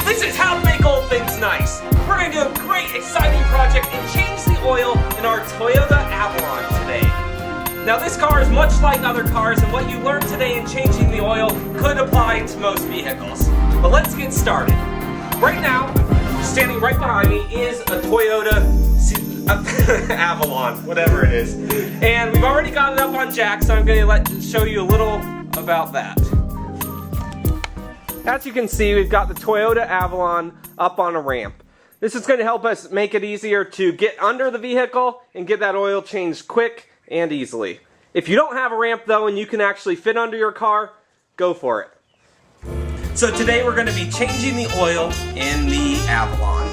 This is how to make old things nice. We're going to do a great, exciting project and change the oil in our Toyota Avalon today. Now this car is much like other cars, and what you learned today in changing the oil could apply to most vehicles. But let's get started. Right now, standing right behind me is a Toyota Avalon, whatever it is. And we've already got it up on jack, so I'm going to show you a little about that. As you can see, we've got the Toyota Avalon up on a ramp. This is going to help us make it easier to get under the vehicle and get that oil changed quick and easily. If you don't have a ramp though and you can actually fit under your car, go for it. So today we're going to be changing the oil in the Avalon.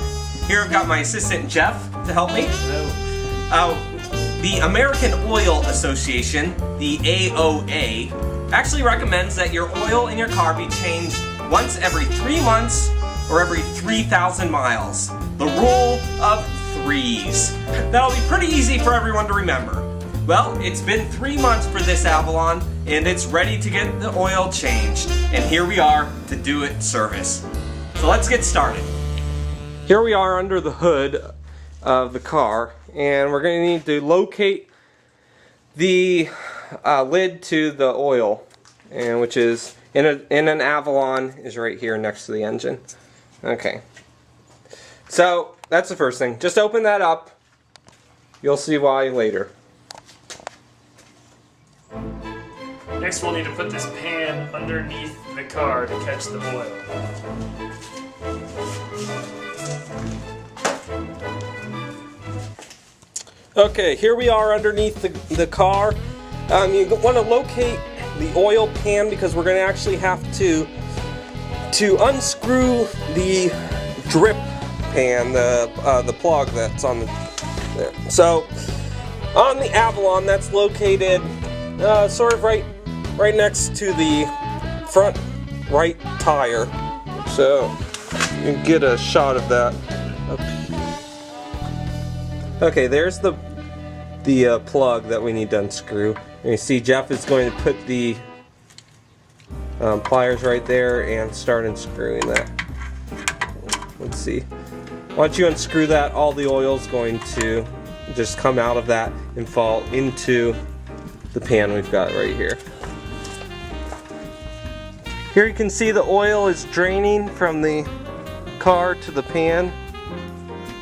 Here I've got my assistant Jeff to help me. Hello. The American Oil Association, the AOA, actually recommends that your oil in your car be changed once every 3 months or every 3,000 miles. The rule of threes. That'll be pretty easy for everyone to remember. Well, it's been 3 months for this Avalon and it's ready to get the oil changed. And here we are to do it service. So let's get started. Here we are under the hood of the car, and we're going to need to locate the lid to the oil, and which is in an Avalon is right here next to the engine. Okay, so that's the first thing. Just open that up. You'll see why later. Next we'll need to put this pan underneath the car to catch the oil. Okay, here we are underneath the car. You want to locate the oil pan because we're going to actually have to unscrew the drip pan, the plug that's on there. So on the Avalon, that's located sort of right next to the front right tire. So you can get a shot of that up here. Okay, there's the plug that we need to unscrew. And you see Jeff is going to put the pliers right there and start unscrewing that. Let's see. Once you unscrew that, all the oil is going to just come out of that and fall into the pan we've got right here. Here you can see the oil is draining from the car to the pan.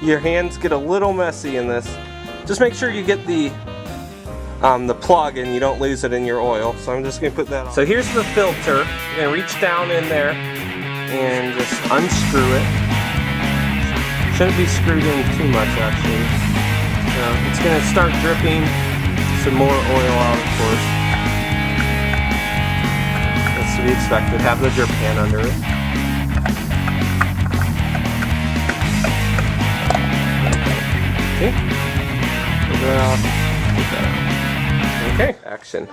Your hands get a little messy in this. Just make sure you get the plug and you don't lose it in your oil. So I'm just going to put that on. So here's the filter. You're going to reach down in there and just unscrew it. Shouldn't be screwed in too much actually. It's going to start dripping some more oil out, of course. That's to be expected. Have the drip pan under it. Okay, action.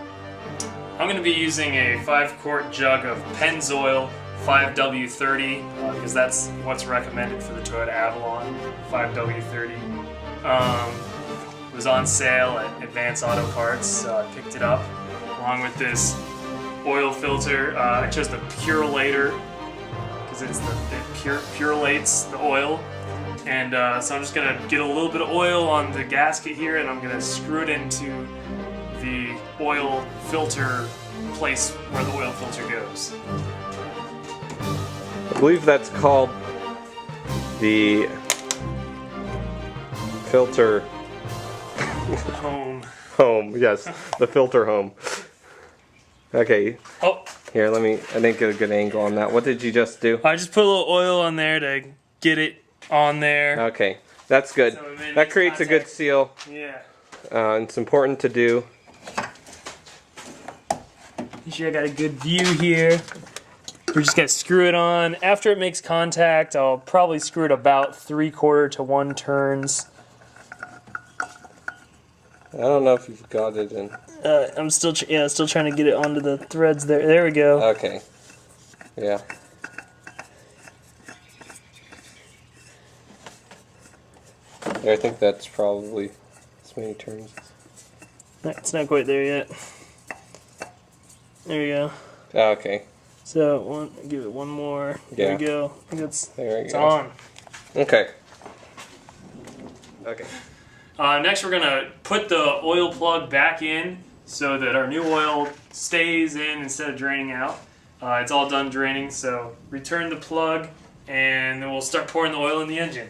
I'm going to be using a 5-quart jug of Pennzoil 5W30 because that's what's recommended for the Toyota Avalon 5W30. It was on sale at Advance Auto Parts, so I picked it up along with this oil filter. I chose the Purolator because it purelates the oil. And so I'm just going to get a little bit of oil on the gasket here, and I'm going to screw it into the oil filter place where the oil filter goes. I believe that's called the filter Home. home. Yes, the filter home. Okay. Oh. Here, I didn't get a good angle on that. What did you just do? I just put a little oil on there to get it on there. Okay, that's good. So that creates contact. A good seal. Yeah. It's important to do. Make sure I got a good view here. We're just gonna screw it on. After it makes contact, I'll probably screw it about 3/4 to 1 turns. I don't know if you've got it in. I'm still trying to get it onto the threads there. There we go. Okay. Yeah. I think that's probably as many turns. It's not quite there yet. There we go. Okay. So give it one more. There we go. I think it's on. Okay. Okay. Next, we're gonna put the oil plug back in so that our new oil stays in instead of draining out. It's all done draining, so return the plug, and then we'll start pouring the oil in the engine.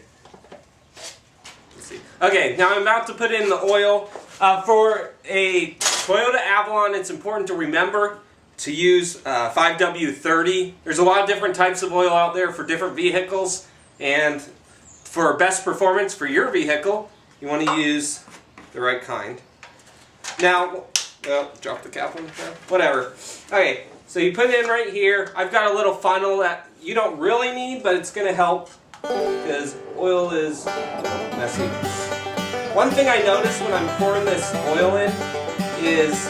Let's see. Okay, now I'm about to put in the oil. For a Toyota Avalon, it's important to remember to use 5W30. There's a lot of different types of oil out there for different vehicles, and for best performance for your vehicle, you want to use the right kind. Now, drop the cap on the cap. Whatever. Okay, so you put it in right here. I've got a little funnel that you don't really need, but it's going to help because oil is messy. One thing I noticed when I'm pouring this oil in is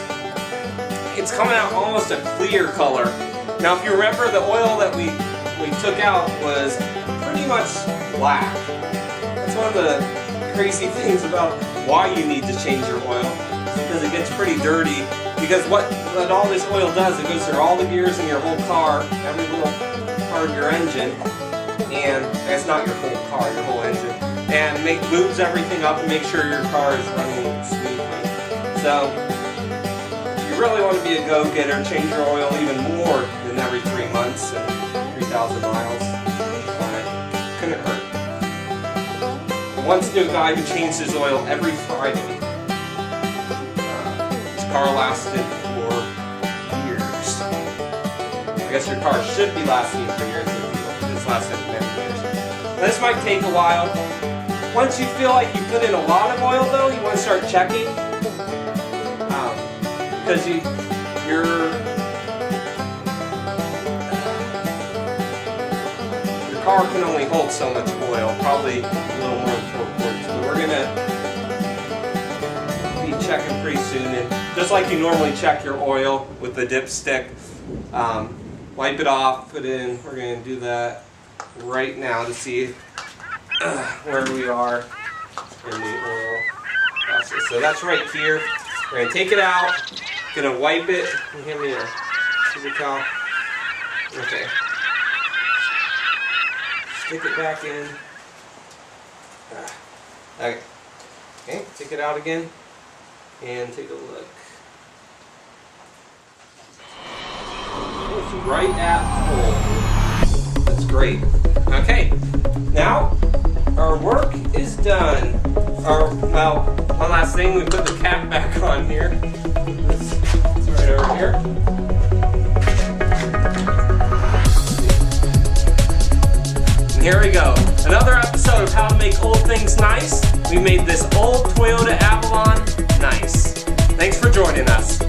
it's coming out almost a clear color. Now, if you remember, the oil that we took out was pretty much black. That's one of the crazy things about why you need to change your oil, because it gets pretty dirty. Because what all this oil does, it goes through all the gears in your whole car, every little part of your engine, and it's not your whole car, your whole engine, and moves everything up and make sure your car is running smoothly. So you really want to be a go-getter, change your oil even more than every 3 months and 3,000 miles. Couldn't hurt. I once knew a guy who changed his oil every Friday. His car lasted for years. I guess your car should be lasting for years if it's lasted many years. Now, this might take a while. Once you feel like you put in a lot of oil, though, you want to start checking. Because your car can only hold so much oil, probably a little more than 4 quarts. But we're going to be checking pretty soon. And just like you normally check your oil with the dipstick, wipe it off, put it in. We're going to do that right now to see where we are in the oil process. So that's right here. We're going to take it out. Gonna wipe it. Hand me a paper towel. Okay. Stick it back in. Okay. Okay. Take it out again, and take a look. It's right at full. That's great. Okay. Now our work is done. Well, one last thing. We put the cap back on here. It's right over here. And here we go. Another episode of how to make old things nice. We made this old Toyota Avalon nice. Thanks for joining us.